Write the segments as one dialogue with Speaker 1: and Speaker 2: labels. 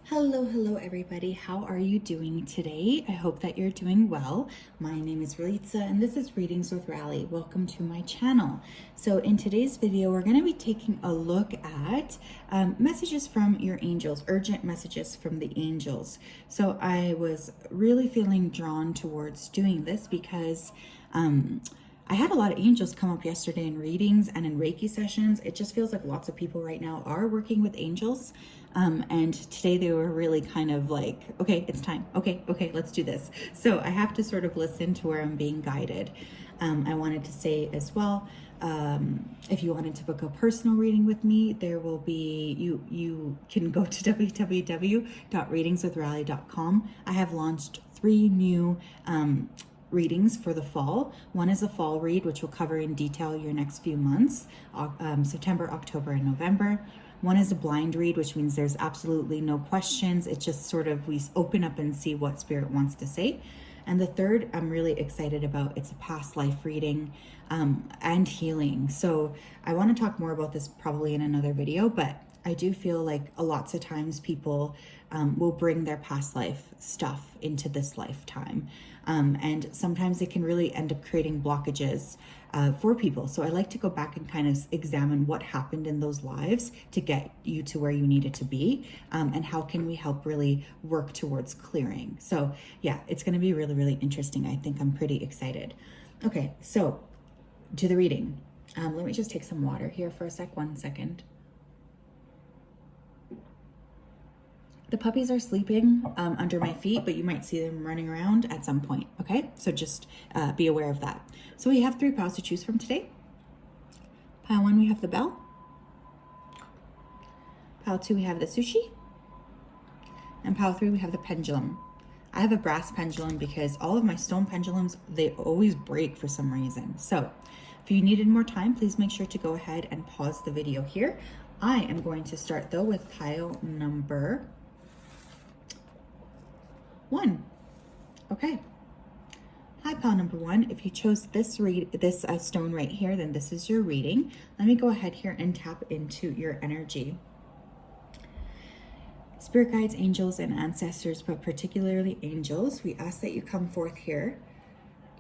Speaker 1: Hello everybody. How are you doing today? I hope that you're doing well. My name is Ralitza and this is Readings with Rally. Welcome to my channel. So in today's video, we're going to be taking a look at messages from your angels, urgent messages from the angels. So I was really feeling drawn towards doing this because I had a lot of angels come up yesterday in readings and in Reiki sessions. It just feels like lots of people right now are working with angels. And today they were really kind of like, okay, it's time. Okay, let's do this. So I have to sort of listen to where I'm being guided. I wanted to say as well, if you wanted to book a personal reading with me, there will be, you can go to www.readingswithrally.com. I have launched 3 new readings for the fall. One is a fall read, which will cover in detail your next few months, September, October, and November. One is a blind read, which means there's absolutely no questions. It's just sort of, we open up and see what Spirit wants to say. And the third, I'm really excited about. It's a past life reading and healing. So I want to talk more about this probably in another video, but I do feel like lots of times people will bring their past life stuff into this lifetime. And sometimes it can really end up creating blockages for people. So I like to go back and kind of examine what happened in those lives to get you to where you needed to be, and how can we help really work towards clearing. So yeah, it's going to be really, really interesting. I think I'm pretty excited. Okay, so to the reading. Let me just take some water here for a sec. 1 second. The puppies are sleeping under my feet, but you might see them running around at some point, okay? So just be aware of that. So we have 3 piles to choose from today. Pile 1, we have the bell. Pile 2, we have the sushi. And pile 3, we have the pendulum. I have a brass pendulum because all of my stone pendulums, they always break for some reason. So if you needed more time, please make sure to go ahead and pause the video here. I am going to start though with pile number 1. Okay. Hi, pile number 1. If you chose this stone right here, then this is your reading. Let me go ahead here and tap into your energy. Spirit guides, angels, and ancestors, but particularly angels, we ask that you come forth here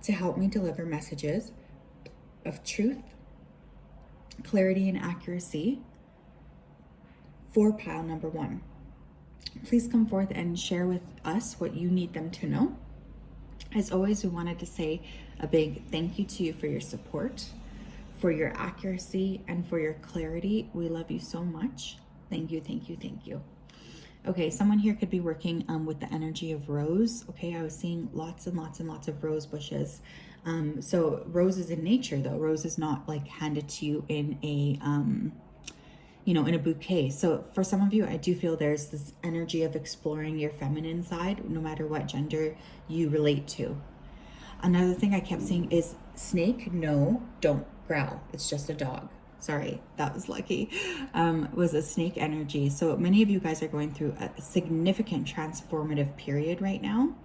Speaker 1: to help me deliver messages of truth, clarity, and accuracy for pile number 1. Please come forth and share with us what you need them to know. As always, we wanted to say a big thank you to you for your support, for your accuracy, and for your clarity. We love you so much. Thank you, thank you, thank you. Okay, someone here could be working with the energy of rose. Okay, I was seeing lots and lots and lots of rose bushes. So roses in nature, though. Rose is not like handed to you in a in a bouquet. So for some of you, I do feel there's this energy of exploring your feminine side, no matter what gender you relate to. Another thing I kept seeing is snake. No, don't growl. It's just a dog. Sorry, that was lucky. Was a snake energy. So many of you guys are going through a significant transformative period right now.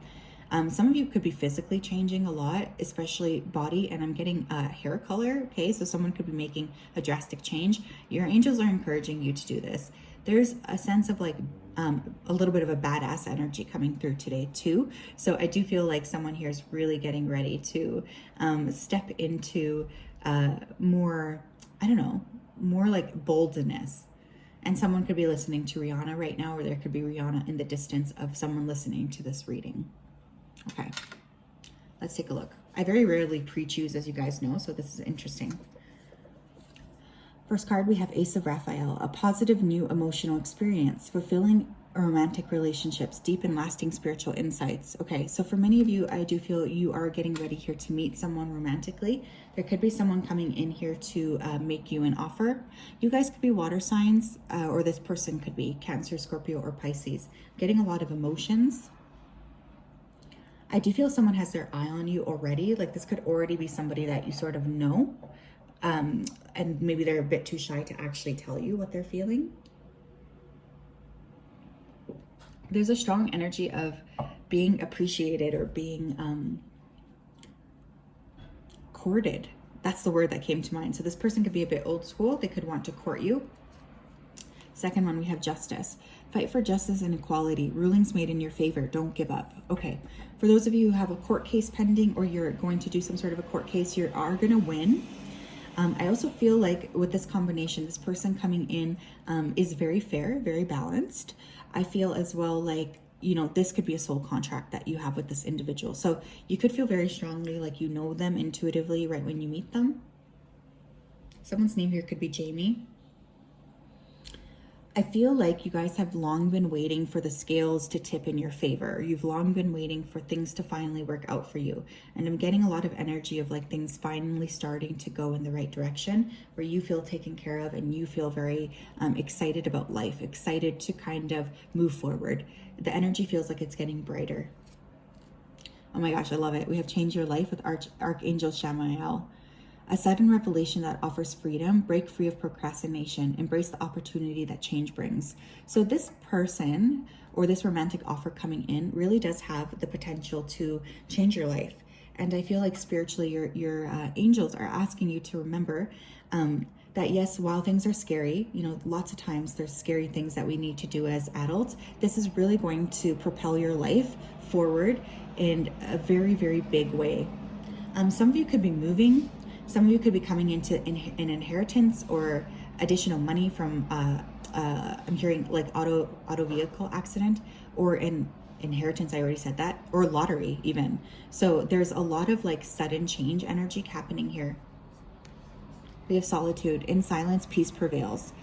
Speaker 1: Some of you could be physically changing a lot, especially body, and I'm getting hair color, okay? So someone could be making a drastic change. Your angels are encouraging you to do this. There's a sense of like a little bit of a badass energy coming through today too. So I do feel like someone here is really getting ready to step into more, I don't know, more like boldness. And someone could be listening to Rihanna right now, or there could be Rihanna in the distance of someone listening to this reading. Okay, let's take a look. I very rarely pre-choose, as you guys know, so this is interesting. First card, we have Ace of Raphael, a positive new emotional experience, fulfilling romantic relationships, deep and lasting spiritual insights. Okay, so for many of you, I do feel you are getting ready here to meet someone romantically. There could be someone coming in here to make you an offer. You guys could be water signs, or this person could be Cancer, Scorpio, or Pisces. Getting a lot of emotions. I do feel someone has their eye on you already. Like this could already be somebody that you sort of know. And maybe they're a bit too shy to actually tell you what they're feeling. There's a strong energy of being appreciated or being courted. That's the word that came to mind. So this person could be a bit old school. They could want to court you. Second one, we have justice. Fight for justice and equality. Rulings made in your favor. Don't give up. Okay. For those of you who have a court case pending, or you're going to do some sort of a court case, you are going to win. I also feel like with this combination, this person coming in is very fair, very balanced. I feel as well like, you know, this could be a soul contract that you have with this individual. So you could feel very strongly like you know them intuitively right when you meet them. Someone's name here could be Jamie. I feel like you guys have long been waiting for the scales to tip in your favor. You've long been waiting for things to finally work out for you. And I'm getting a lot of energy of like things finally starting to go in the right direction where you feel taken care of and you feel very excited about life, excited to kind of move forward. The energy feels like it's getting brighter. Oh my gosh, I love it. We have Change Your Life with Archangel Shamael. A sudden revelation that offers freedom. Break free of procrastination. Embrace the opportunity that change brings. So this person or this romantic offer coming in really does have the potential to change your life. And I feel like spiritually your angels are asking you to remember that yes, while things are scary, you know, lots of times there's scary things that we need to do as adults. This is really going to propel your life forward in a very, very big way. Some of you could be moving. Some of you could be coming into an inheritance or additional money from, I'm hearing like auto vehicle accident or an inheritance. I already said that, or lottery even. So there's a lot of like sudden change energy happening here. We have solitude. In silence, peace prevails.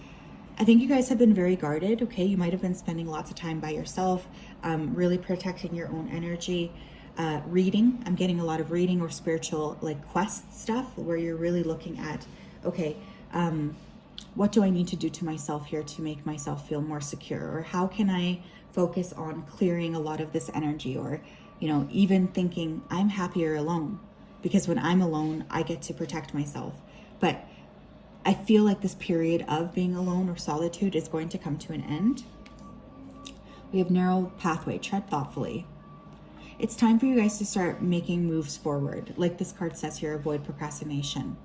Speaker 1: I think you guys have been very guarded. Okay. You might've been spending lots of time by yourself, really protecting your own energy. Reading, I'm getting a lot of reading or spiritual like quest stuff where you're really looking at, okay, what do I need to do to myself here to make myself feel more secure? Or how can I focus on clearing a lot of this energy? Or, you know, even thinking I'm happier alone because when I'm alone, I get to protect myself. But I feel like this period of being alone or solitude is going to come to an end. We have narrow pathway. Tread thoughtfully. It's time for you guys to start making moves forward. Like this card says here, avoid procrastination.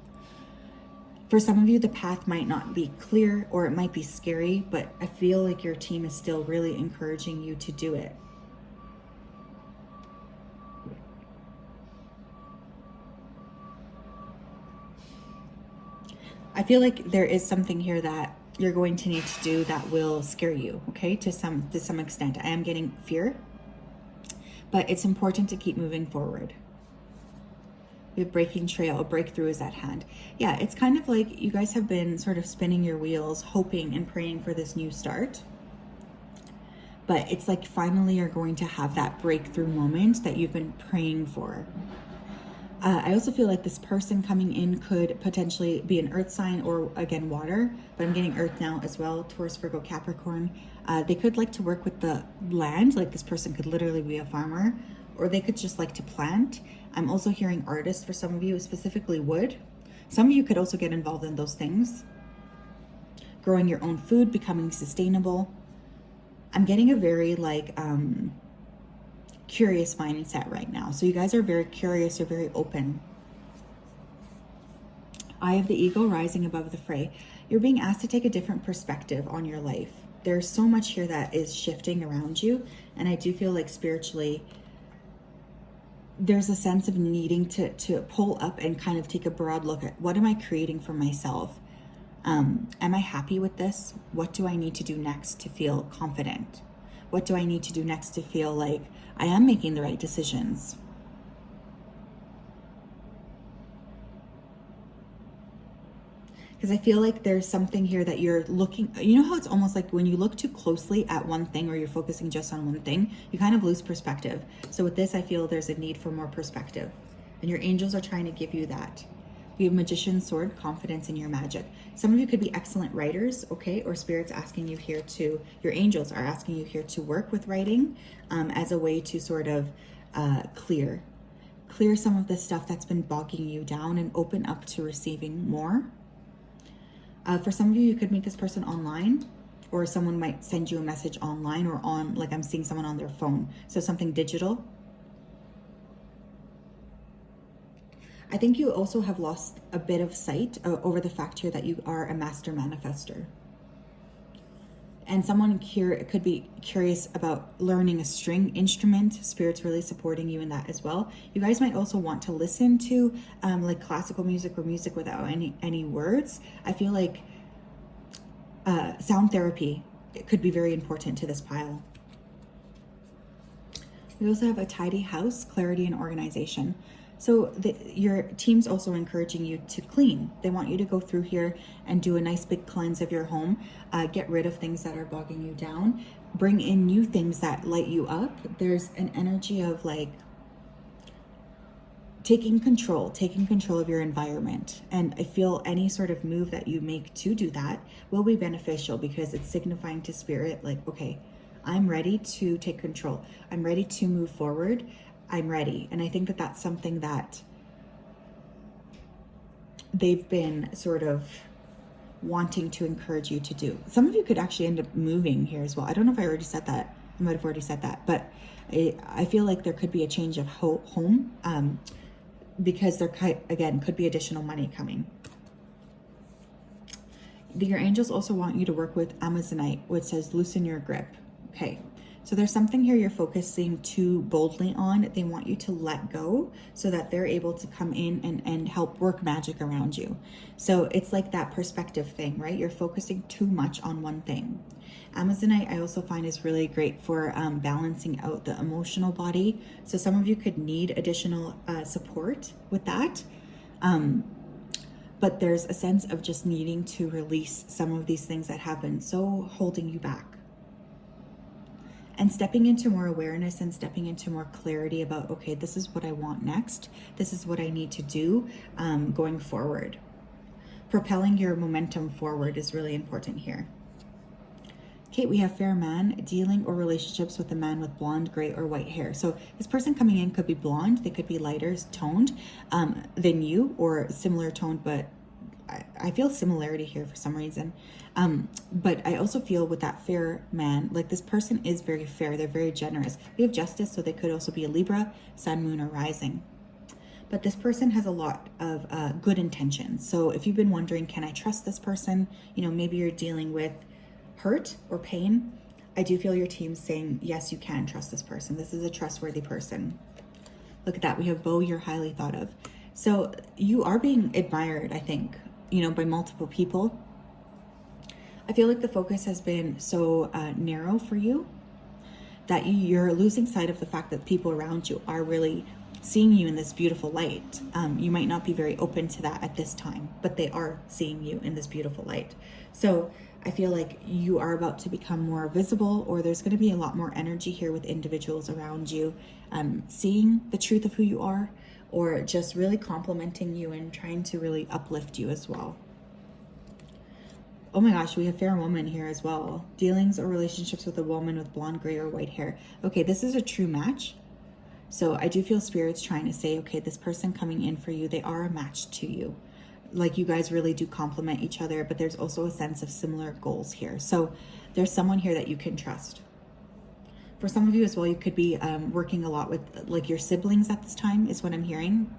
Speaker 1: For some of you, the path might not be clear or it might be scary, but I feel like your team is still really encouraging you to do it. I feel like there is something here that you're going to need to do that will scare you, okay, to some extent. I am getting fear. But it's important to keep moving forward. We have breaking trail, a breakthrough is at hand. Yeah, it's kind of like you guys have been sort of spinning your wheels, hoping and praying for this new start. But it's like finally you're going to have that breakthrough moment that you've been praying for. I also feel like this person coming in could potentially be an earth sign or again water, but I'm getting earth now as well, Taurus, Virgo, Capricorn. They could like to work with the land, like this person could literally be a farmer, or they could just like to plant. I'm also hearing artist for some of you, specifically wood. Some of you could also get involved in those things. Growing your own food, becoming sustainable. I'm getting a very like curious mindset right now. So you guys are very curious, you're very open. Eye of the Eagle rising above the fray. You're being asked to take a different perspective on your life. There's so much here that is shifting around you. And I do feel like spiritually, there's a sense of needing to pull up and kind of take a broad look at what am I creating for myself? Am I happy with this? What do I need to do next to feel confident? What do I need to do next to feel like I am making the right decisions? Because I feel like there's something here that you're looking, you know how it's almost like when you look too closely at one thing or you're focusing just on one thing, you kind of lose perspective. So with this, I feel there's a need for more perspective. And your angels are trying to give you that. We have Magician's Sword, confidence in your magic. Some of you could be excellent writers, okay? Or Spirit's asking you here to, your angels are asking you here to work with writing as a way to sort of clear some of the stuff that's been bogging you down and open up to receiving more. For some of you, you could meet this person online, or someone might send you a message online or on, like I'm seeing someone on their phone. So something digital. I think you also have lost a bit of sight over the fact here that you are a master manifester. And someone could be curious about learning a string instrument. Spirit's really supporting you in that as well. You guys might also want to listen to like classical music or music without any words. I feel like sound therapy, it could be very important to this pile. We also have a tidy house, clarity, and organization. So your team's also encouraging you to clean. They want you to go through here and do a nice big cleanse of your home, get rid of things that are bogging you down, bring in new things that light you up. There's an energy of like taking control of your environment. And I feel any sort of move that you make to do that will be beneficial, because it's signifying to Spirit like, okay, I'm ready to take control. I'm ready to move forward. I'm ready. And I think that that's something that they've been sort of wanting to encourage you to do. Some of you could actually end up moving here as well. I don't know if I already said that. I might have already said that, but I feel like there could be a change of home because there, again, could be additional money coming. Your angels also want you to work with Amazonite, which says loosen your grip. Okay. So there's something here you're focusing too boldly on. They want you to let go so that they're able to come in and help work magic around you. So it's like that perspective thing, right? You're focusing too much on one thing. Amazonite, I also find, is really great for balancing out the emotional body. So some of you could need additional support with that. But there's a sense of just needing to release some of these things that have been so holding you back. And stepping into more awareness and stepping into more clarity about, okay, this is what I want next. This is what I need to do going forward. Propelling your momentum forward is really important here. Okay, we have fair man, dealing or relationships with a man with blonde, gray, or white hair. So this person coming in could be blonde. They could be lighter toned than you, or similar toned, but I feel similarity here for some reason. But I also feel with that fair man, like this person is very fair. They're very generous. We have justice, so they could also be a Libra, sun, moon, or rising. But this person has a lot of good intentions. So if you've been wondering, can I trust this person? You know, maybe you're dealing with hurt or pain. I do feel your team's saying, yes, you can trust this person. This is a trustworthy person. Look at that. We have Bo, you're highly thought of. So you are being admired, I think, you know, by multiple people. I feel like the focus has been so narrow for you that you're losing sight of the fact that people around you are really seeing you in this beautiful light. You might not be very open to that at this time, but they are seeing you in this beautiful light. So I feel like you are about to become more visible, or there's going to be a lot more energy here with individuals around you seeing the truth of who you are, or just really complimenting you and trying to really uplift you as well. Oh my gosh, we have fair woman here as well. Dealings or relationships with a woman with blonde, gray, or white hair. Okay, this is a true match. So I do feel Spirit's trying to say, okay, this person coming in for you, they are a match to you. Like you guys really do complement each other, but there's also a sense of similar goals here. So there's someone here that you can trust. For some of you as well, you could be working a lot with like your siblings at this time is what I'm hearing.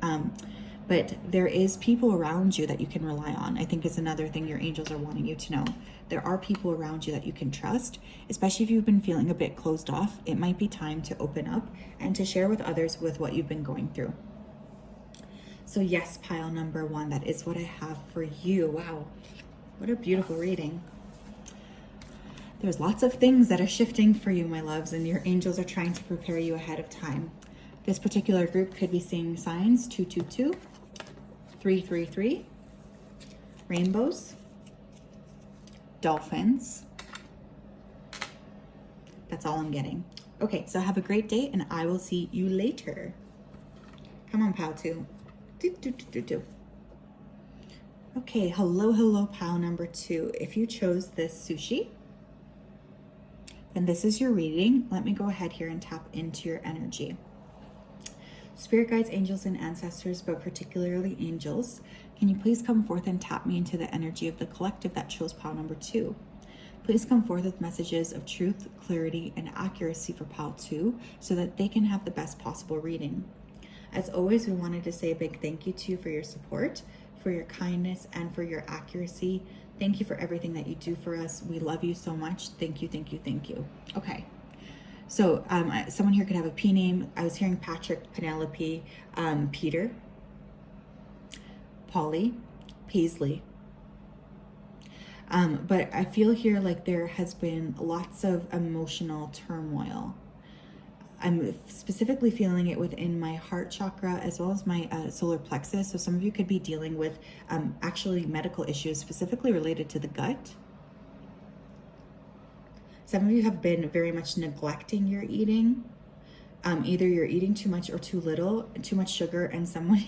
Speaker 1: But there is people around you that you can rely on. I think is another thing your angels are wanting you to know. There are people around you that you can trust, especially if you've been feeling a bit closed off. It might be time to open up and to share with others with what you've been going through. So yes, pile number 1, that is what I have for you. Wow, what a beautiful reading. There's lots of things that are shifting for you, my loves, and your angels are trying to prepare you ahead of time. This particular group could be seeing signs 222, 333, rainbows, dolphins. That's all I'm getting. Okay, so have a great day, and I will see you later. Come on, pile 2. Okay, hello, pile number 2. If you chose this sushi, then this is your reading. Let me go ahead here and tap into your energy. Spirit guides, angels, and ancestors, but particularly angels, can you please come forth and tap me into the energy of the collective that chose pile number 2? Please come forth with messages of truth, clarity, and accuracy for pile 2 so that they can have the best possible reading. As always, we wanted to say a big thank you to you for your support, for your kindness, and for your accuracy. Thank you for everything that you do for us. We love you so much. Thank you, thank you, thank you. Okay. So someone here could have a P name. I was hearing Patrick, Penelope, Peter, Polly, Paisley. But I feel here like there has been lots of emotional turmoil. I'm specifically feeling it within my heart chakra as well as my solar plexus. So some of you could be dealing with actually medical issues specifically related to the gut. Some of you have been very much neglecting your eating. Either you're eating too much or too little, too much sugar, and someone...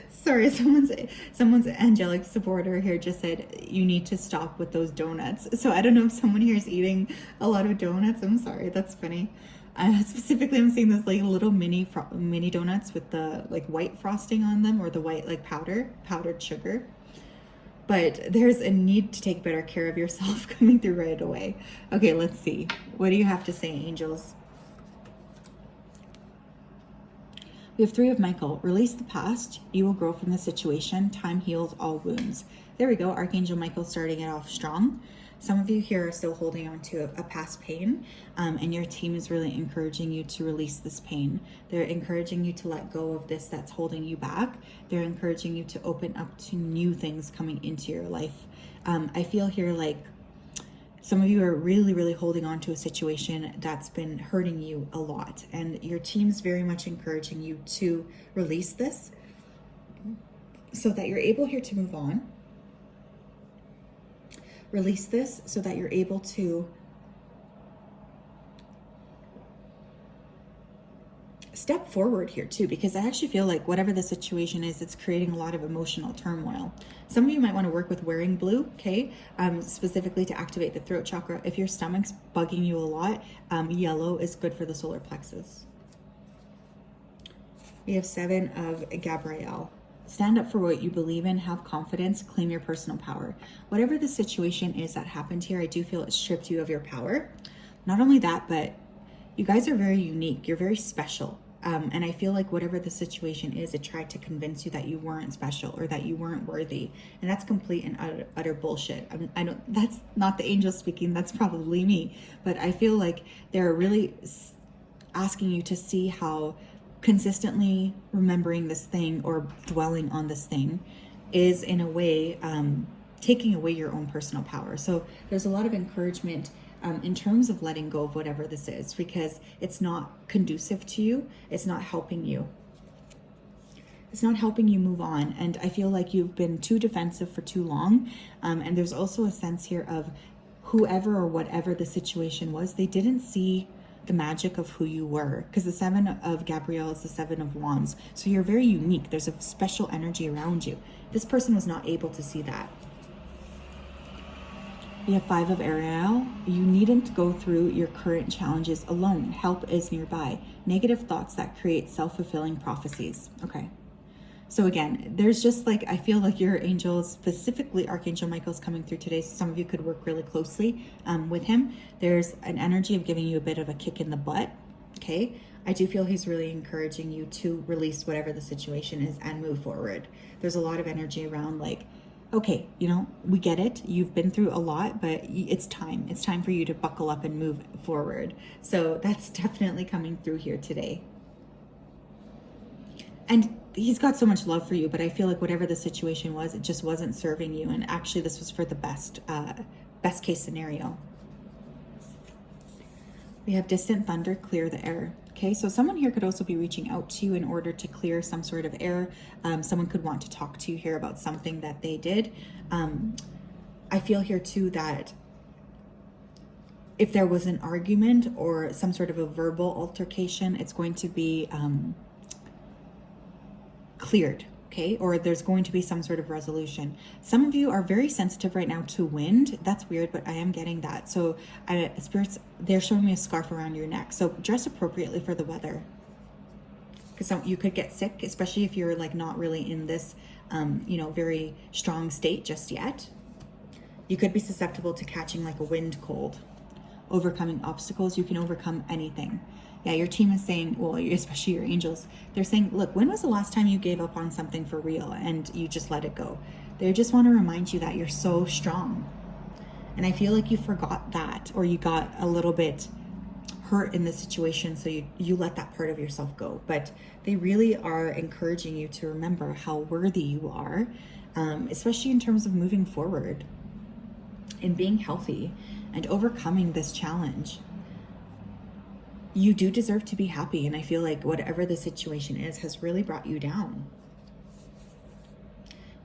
Speaker 1: Sorry, someone's angelic supporter here just said you need to stop with those donuts. So I don't know if someone here is eating a lot of donuts. I'm sorry, that's funny. Specifically, I'm seeing those like little mini donuts with the like white frosting on them, or the white like powdered sugar. But there's a need to take better care of yourself coming through right away. Okay, let's see. What do you have to say, angels? We have 3 of Michael. Release the past. You will grow from the situation. Time heals all wounds. There we go. Archangel Michael starting it off strong. Some of you here are still holding on to a past pain, and your team is really encouraging you to release this pain. They're encouraging you to let go of this that's holding you back. They're encouraging you to open up to new things coming into your life. I feel here like some of you are really, really holding on to a situation that's been hurting you a lot, and your team's very much encouraging you to release this so that you're able here to move on. Release this so that you're able to step forward here too, because I actually feel like whatever the situation is, it's creating a lot of emotional turmoil. Some of you might want to work with wearing blue, okay? Specifically to activate the throat chakra. If your stomach's bugging you a lot, yellow is good for the solar plexus. We have 7 of Gabrielle. Stand up for what you believe in, have confidence, claim your personal power. Whatever the situation is that happened here, I do feel it stripped you of your power. Not only that, but you guys are very unique. You're very special. And I feel like whatever the situation is, it tried to convince you that you weren't special or that you weren't worthy. And that's complete and utter bullshit. I don't, that's not the angel speaking, that's probably me. But I feel like they're really asking you to see how consistently remembering this thing or dwelling on this thing is in a way taking away your own personal power. So there's a lot of encouragement in terms of letting go of whatever this is, because it's not conducive to you. It's not helping you. It's not helping you move on. And I feel like you've been too defensive for too long. And there's also a sense here of whoever or whatever the situation was, they didn't see the magic of who you were, because the 7 of Gabrielle is the 7 of Wands. So you're very unique. There's a special energy around you. This person was not able to see that. We have 5 of Ariel. You needn't go through your current challenges alone. Help is nearby. Negative thoughts that create self-fulfilling prophecies. Okay. So again, there's just like, I feel like your angels, specifically Archangel Michael's coming through today. So some of you could work really closely with him. There's an energy of giving you a bit of a kick in the butt. Okay. I do feel he's really encouraging you to release whatever the situation is and move forward. There's a lot of energy around like, okay, you know, we get it. You've been through a lot, but it's time. It's time for you to buckle up and move forward. So that's definitely coming through here today. And he's got so much love for you, but I feel like whatever the situation was, it just wasn't serving you. And actually this was for the best case scenario. We have distant thunder, clear the air. Okay, so someone here could also be reaching out to you in order to clear some sort of air. Someone could want to talk to you here about something that they did. I feel here too that if there was an argument or some sort of a verbal altercation, it's going to be cleared, okay? Or there's going to be some sort of resolution. Some of you are very sensitive right now to wind. That's weird, but I am getting that. So spirits, they're showing me a scarf around your neck. So dress appropriately for the weather, because you could get sick, especially if you're like not really in this, you know, very strong state just yet. You could be susceptible to catching like a wind cold. overcoming obstacles. You can overcome anything. Yeah, your team is saying, well, especially your angels, they're saying, look, when was the last time you gave up on something for real and you just let it go? They just want to remind you that you're so strong. And I feel like you forgot that, or you got a little bit hurt in this situation, so you let that part of yourself go. But they really are encouraging you to remember how worthy you are, especially in terms of moving forward and being healthy and overcoming this challenge. You do deserve to be happy, and I feel like whatever the situation is has really brought you down.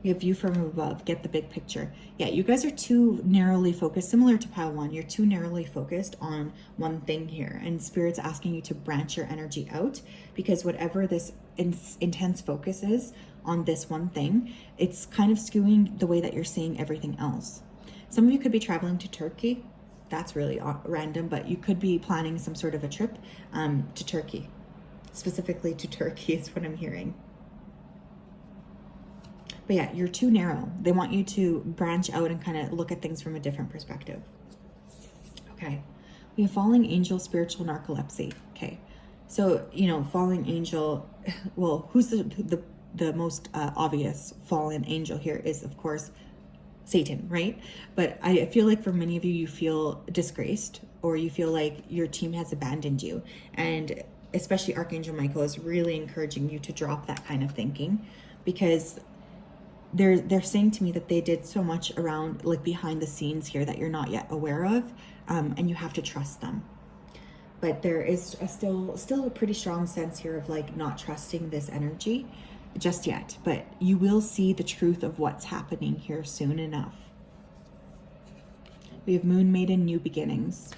Speaker 1: We have view from above, get the big picture. Yeah, you guys are too narrowly focused, similar to pile one. You're too narrowly focused on one thing here, and Spirit's asking you to branch your energy out, because whatever this intense focus is on this one thing, it's kind of skewing the way that you're seeing everything else. Some of you could be traveling to Turkey. That's really random, but you could be planning some sort of a trip to Turkey. Specifically to Turkey is what I'm hearing. But yeah, you're too narrow. They want you to branch out and kind of look at things from a different perspective. Okay. We have falling angel, spiritual narcolepsy. Okay. So, falling angel, well, who's the most obvious fallen angel here is, of course, Satan, right? But I feel like for many of you, you feel disgraced, or you feel like your team has abandoned you. And especially Archangel Michael is really encouraging you to drop that kind of thinking, because they're saying to me that they did so much around, like, behind the scenes here that you're not yet aware of, and you have to trust them. But there is still a pretty strong sense here of, like, not trusting this energy just yet, but you will see the truth of what's happening here soon enough. We have Moon Maiden, new beginnings.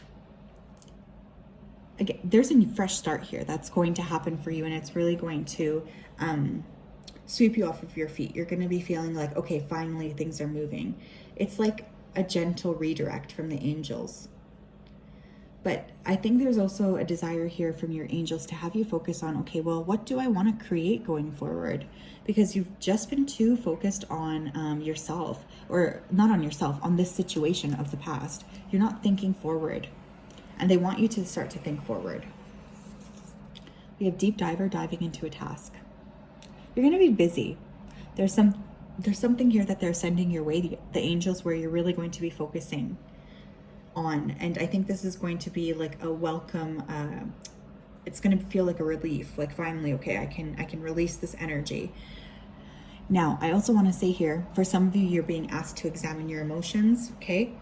Speaker 1: Again, there's a fresh start here that's going to happen for you, and it's really going to sweep you off of your feet. You're going to be feeling like, okay, finally things are moving. It's like a gentle redirect from the angels. But I think there's also a desire here from your angels to have you focus on, okay, well, what do I want to create going forward? Because you've just been too focused on yourself, or not on yourself, on this situation of the past. You're not thinking forward, and they want you to start to think forward. We have deep diver, diving into a task. You're going to be busy. There's something here that they're sending your way, the angels, where you're really going to be focusing on. And I think this is going to be like a welcome, it's going to feel like a relief, like finally, okay, I can release this energy. Now, I also want to say here, for some of you, you're being asked to examine your emotions, okay?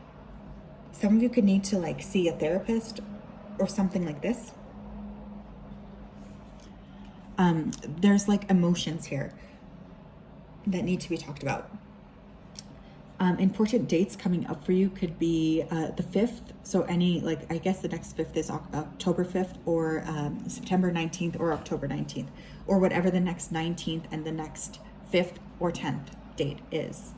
Speaker 1: Some of you could need to, like, see a therapist or something like this. There's, like, emotions here that need to be talked about. Important dates coming up for you could be the 5th. So any, like, I guess the next 5th is October 5th, or September 19th, or October 19th, or whatever the next 19th and the next 5th or 10th date is.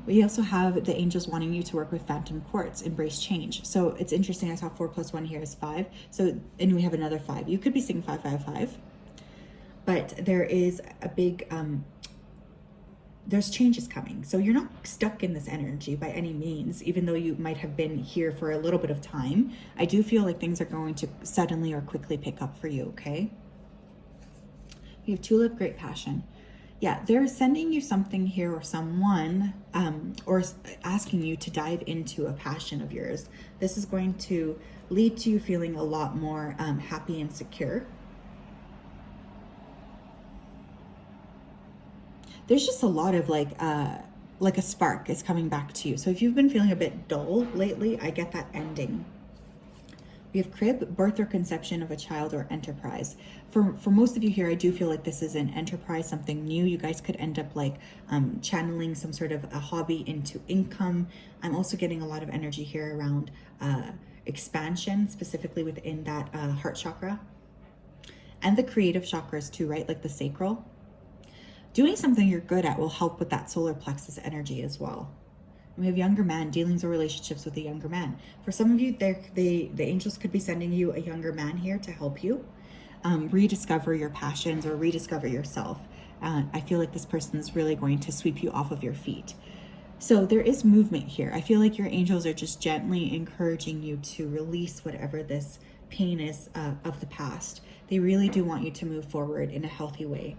Speaker 1: We also have the angels wanting you to work with phantom quartz, embrace change. So it's interesting. I saw 4 + 1 here is 5. So, and we have another 5. You could be seeing 5, 5, 5. But there is a big, there's changes coming. So you're not stuck in this energy by any means, even though you might have been here for a little bit of time. I do feel like things are going to suddenly or quickly pick up for you, okay? We have tulip, great passion. Yeah, they're sending you something here, or someone, or asking you to dive into a passion of yours. This is going to lead to you feeling a lot more happy and secure. There's just a lot of like a spark is coming back to you. So if you've been feeling a bit dull lately, I get that ending. We have crib, birth or conception of a child, or enterprise. For most of you here, I do feel like this is an enterprise, something new. You guys could end up like channeling some sort of a hobby into income. I'm also getting a lot of energy here around expansion, specifically within that heart chakra. And the creative chakras too, right? Like the sacral. Doing something you're good at will help with that solar plexus energy as well. We have younger man, dealings or relationships with a younger man. For some of you, the angels could be sending you a younger man here to help you rediscover your passions or rediscover yourself. I feel like this person is really going to sweep you off of your feet. So there is movement here. I feel like your angels are just gently encouraging you to release whatever this pain is of the past. They really do want you to move forward in a healthy way.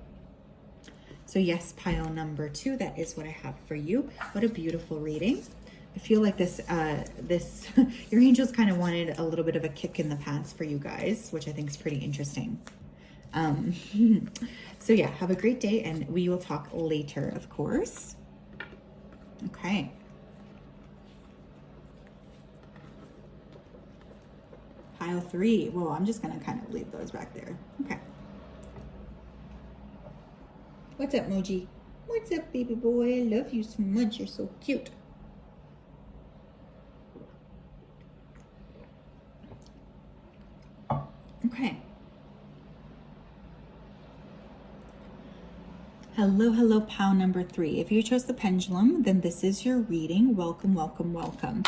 Speaker 1: So yes, pile number 2, that is what I have for you. What a beautiful reading. I feel like this, your angels kind of wanted a little bit of a kick in the pants for you guys, which I think is pretty interesting. So yeah, have a great day, and we will talk later, of course. Okay. Pile 3. Well, I'm just going to kind of leave those back there. Okay. What's up, Moji? What's up, baby boy? I love you so much. You're so cute. Okay. Hello, pile number 3. If you chose the pendulum, then this is your reading. Welcome, welcome, welcome.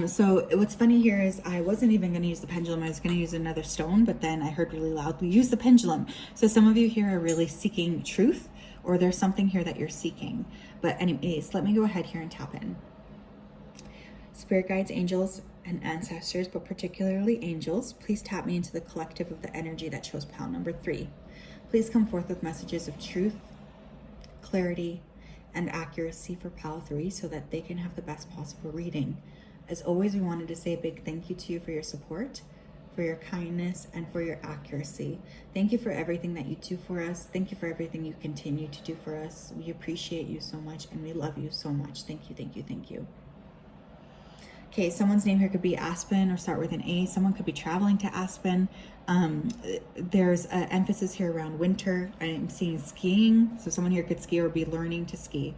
Speaker 1: So what's funny here is I wasn't even going to use the pendulum. I was going to use another stone, but then I heard really loudly, use the pendulum. So some of you here are really seeking truth, or there's something here that you're seeking. But anyways, let me go ahead here and tap in. Spirit guides, angels, and ancestors, but particularly angels, please tap me into the collective of the energy that chose pile number 3. Please come forth with messages of truth, clarity, and accuracy for pile 3 so that they can have the best possible reading. As always, we wanted to say a big thank you to you for your support, for your kindness, and for your accuracy. Thank you for everything that you do for us. Thank you for everything you continue to do for us. We appreciate you so much, and we love you so much. Thank you, thank you, thank you. Okay, someone's name here could be Aspen or start with an A. Someone could be traveling to Aspen. There's an emphasis here around winter. I'm seeing skiing. So someone here could ski or be learning to ski.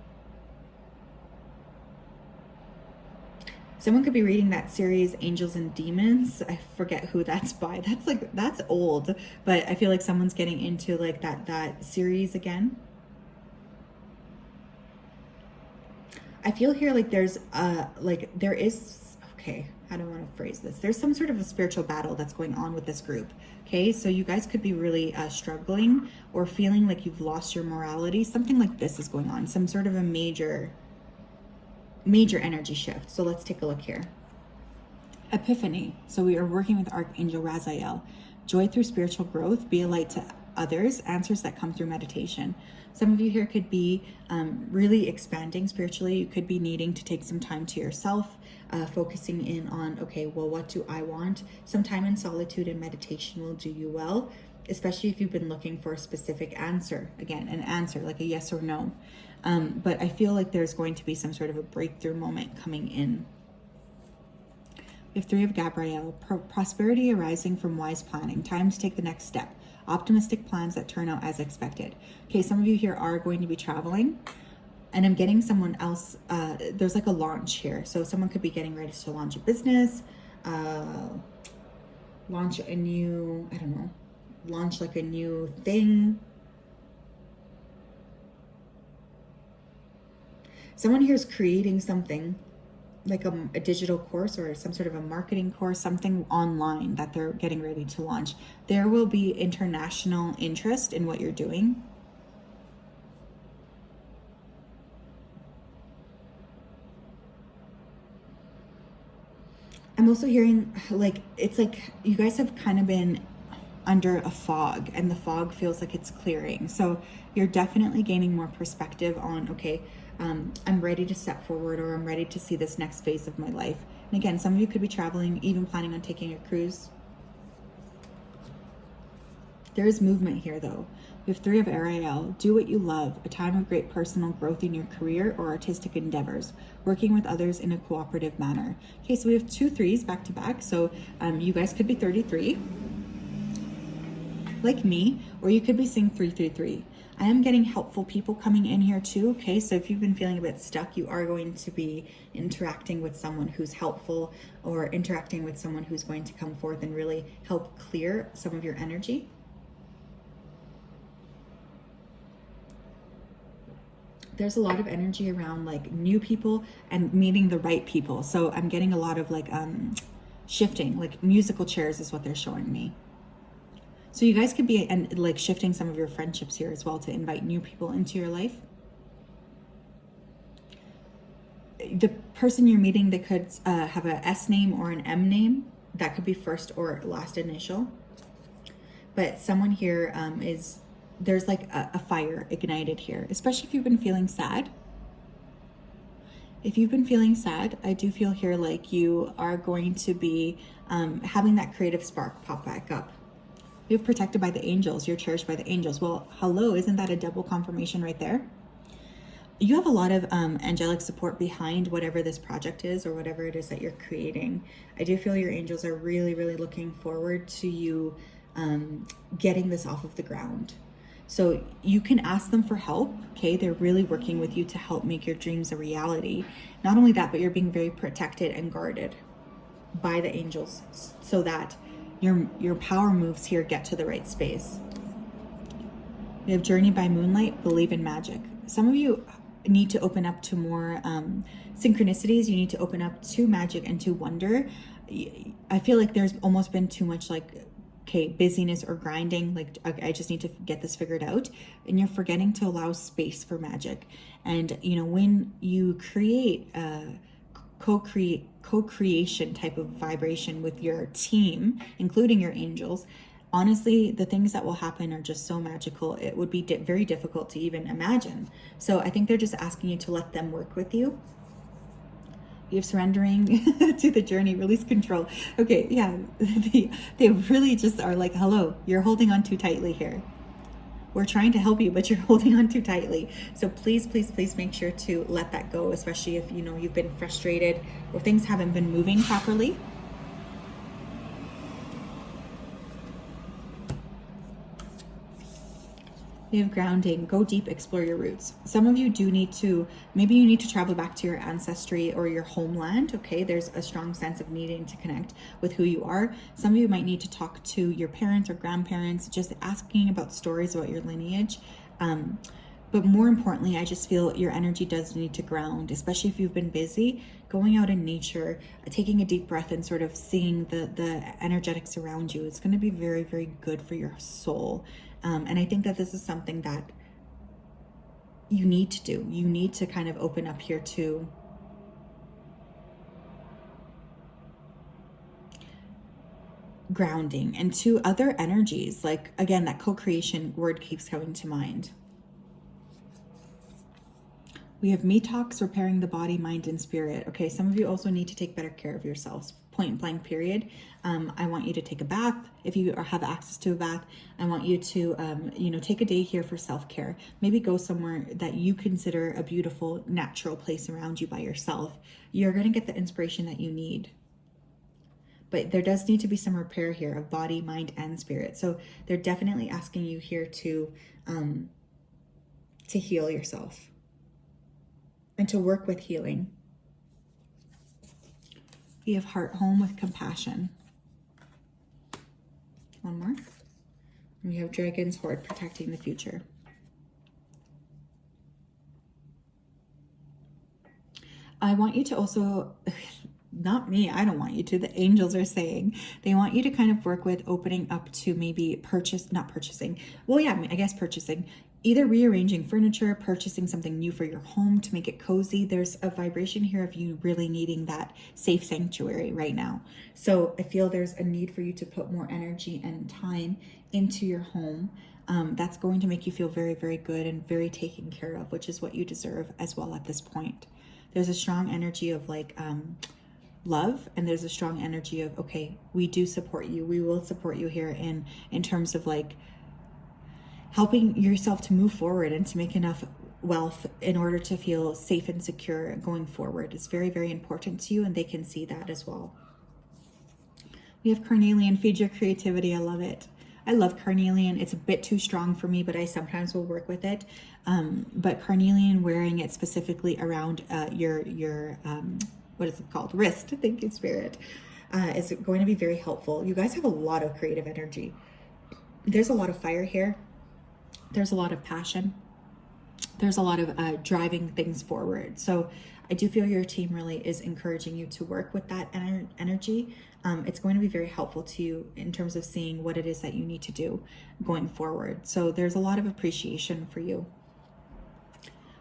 Speaker 1: Someone could be reading that series, Angels and Demons. I forget who that's by. That's old. But I feel like someone's getting into like that series again. I feel here like there is, okay, how do I want to phrase this? There's some sort of a spiritual battle that's going on with this group. Okay, so you guys could be really struggling or feeling like you've lost your morality. Something like this is going on. Some sort of a major energy shift. So let's take a look here. Epiphany. So we are working with Archangel Raziel. Joy through spiritual growth. Be a light to others. Answers that come through meditation. Some of you here could be really expanding spiritually. You could be needing to take some time to yourself, focusing in on, okay, well, what do I want? Some time in solitude and meditation will do you well, especially if you've been looking for a specific answer. Again, an answer, like a yes or no. But I feel like there's going to be some sort of a breakthrough moment coming in. We have 3 of Gabrielle. Prosperity arising from wise planning. Time to take the next step. Optimistic plans that turn out as expected. Okay, some of you here are going to be traveling, and I'm getting someone else. There's like a launch here. So someone could be getting ready to launch a business, launch a new, I don't know, launch like a new thing. Someone here is creating something like a digital course or some sort of a marketing course, something online that they're getting ready to launch. There will be international interest in what you're doing. I'm also hearing like, it's like you guys have kind of been under a fog, and the fog feels like it's clearing. So you're definitely gaining more perspective on, okay, I'm ready to step forward, or I'm ready to see this next phase of my life. And again, some of you could be traveling, even planning on taking a cruise. There is movement here though. We have 3 of Ariel. Do what you love. A time of great personal growth in your career or artistic endeavors. Working with others in a cooperative manner. Okay, so we have 2 3s back to back. So you guys could be 33, like me, or you could be seeing 333. I am getting helpful people coming in here too. Okay, so if you've been feeling a bit stuck, you are going to be interacting with someone who's helpful, or interacting with someone who's going to come forth and really help clear some of your energy. There's a lot of energy around like new people and meeting the right people. So I'm getting a lot of like shifting, like musical chairs is what they're showing me. So you guys could be like shifting some of your friendships here as well to invite new people into your life. the person you're meeting, they could have a S name or an M name. That could be first or last initial. But someone here there's like a fire ignited here, especially if you've been feeling sad. If you've been feeling sad, I do feel here like you are going to be having that creative spark pop back up. You're protected by the angels. You're cherished by the angels. Well, hello, isn't that a double confirmation right there? You have a lot of angelic support behind whatever this project is or whatever it is that you're creating. I do feel your angels are really, really looking forward to you getting this off of the ground. So you can ask them for help, okay? They're really working with you to help make your dreams a reality. Not only that, but you're being very protected and guarded by the angels so that your power moves here get to the right space. We have journey by moonlight, believe in magic. Some of you need to open up to more synchronicities. You need to open up to magic and to wonder. I feel like there's almost been too much like, okay, busyness or grinding. Like, I just need to get this figured out. And you're forgetting to allow space for magic. And, you know, when you create co-creation type of vibration with your team, including your angels, honestly, the things that will happen are just so magical. It would be very difficult to even imagine. So I think they're just asking you to let them work with you. You have surrendering to the journey, release control. Okay, yeah, they really just are like, hello, you're holding on too tightly here. We're trying to help you, but you're holding on too tightly. So please, please, please make sure to let that go, especially if, you know, you've been frustrated or things haven't been moving properly. We have grounding, go deep, explore your roots. Some of you do need to, maybe you need to travel back to your ancestry or your homeland, okay? There's a strong sense of needing to connect with who you are. Some of you might need to talk to your parents or grandparents, just asking about stories about your lineage. But more importantly, I just feel your energy does need to ground, especially if you've been busy, going out in nature, taking a deep breath and sort of seeing the energetics around you. It's going to be very, very good for your soul. And I think that this is something that you need to do. You need to kind of open up here to grounding and to other energies. Like, again, that co-creation word keeps coming to mind. We have detox, repairing the body, mind, and spirit. Okay, some of you also need to take better care of yourselves. Point blank, period. I want you to take a bath. If you have access to a bath, I want you to, take a day here for self-care. Maybe go somewhere that you consider a beautiful, natural place around you by yourself. You're going to get the inspiration that you need. But there does need to be some repair here of body, mind, and spirit. So they're definitely asking you here to heal yourself and to work with healing. We have heart home with compassion. One more. And we have dragon's hoard, protecting the future. I want you to also, not me, I don't want you to, the angels are saying, they want you to kind of work with opening up to maybe purchasing, either rearranging furniture, purchasing something new for your home to make it cozy. There's a vibration here of you really needing that safe sanctuary right now. So I feel there's a need for you to put more energy and time into your home. That's going to make you feel very, very good and very taken care of, which is what you deserve as well at this point. There's a strong energy of like love, and there's a strong energy of, okay, we do support you. We will support you here in terms of like helping yourself to move forward and to make enough wealth in order to feel safe and secure going forward. It's very, very important to you, and they can see that as well. We have carnelian, feed your creativity. I love it. I love carnelian. It's a bit too strong for me, but I sometimes will work with it. But carnelian, wearing it specifically around your what is it called? Wrist. Thank you, Spirit. Is going to be very helpful. You guys have a lot of creative energy. There's a lot of fire here. There's a lot of passion. There's a lot of driving things forward. So I do feel your team really is encouraging you to work with that energy. It's going to be very helpful to you in terms of seeing what it is that you need to do going forward. So there's a lot of appreciation for you.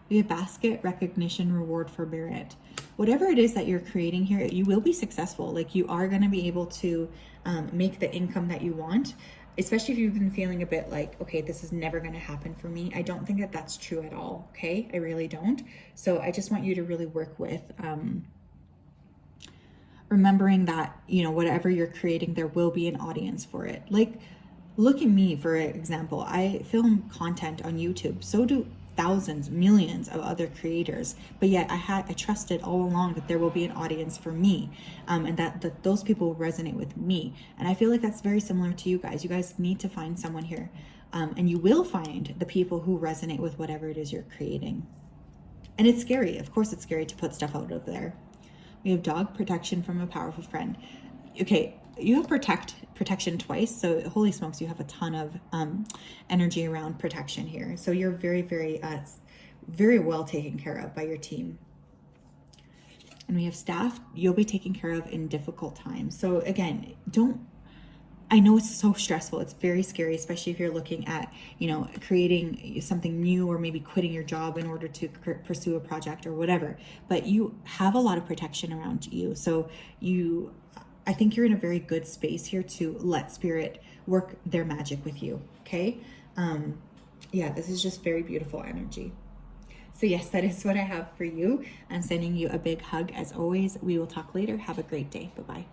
Speaker 1: We have basket, recognition, reward for merit. whatever it is that you're creating here, you will be successful. Like, you are going to be able to make the income that you want, especially if you've been feeling a bit like, okay, this is never going to happen for me. I don't think that that's true at all. Okay. I really don't. So I just want you to really work with, remembering that, you know, whatever you're creating, there will be an audience for it. Like, look at me, for example. I film content on YouTube. So do thousands, millions of other creators. But yet I trusted all along that there will be an audience for me, and that those people will resonate with me. And I feel like that's very similar to you guys. You guys need to find someone here, and you will find the people who resonate with whatever it is you're creating. And it's scary. Of course, it's scary to put stuff out of there. We have dog protection from a powerful friend. Okay, you have protection twice. So holy smokes, you have a ton of energy around protection here. So you're very, very, very well taken care of by your team. And we have staff you'll be taken care of in difficult times. So again, I know it's so stressful. It's very scary, especially if you're looking at, you know, creating something new or maybe quitting your job in order to pursue a project or whatever. But you have a lot of protection around you. So I think you're in a very good space here to let spirit work their magic with you. Okay. Yeah, this is just very beautiful energy. So yes, that is what I have for you. I'm sending you a big hug as always. We will talk later. Have a great day. Bye-bye.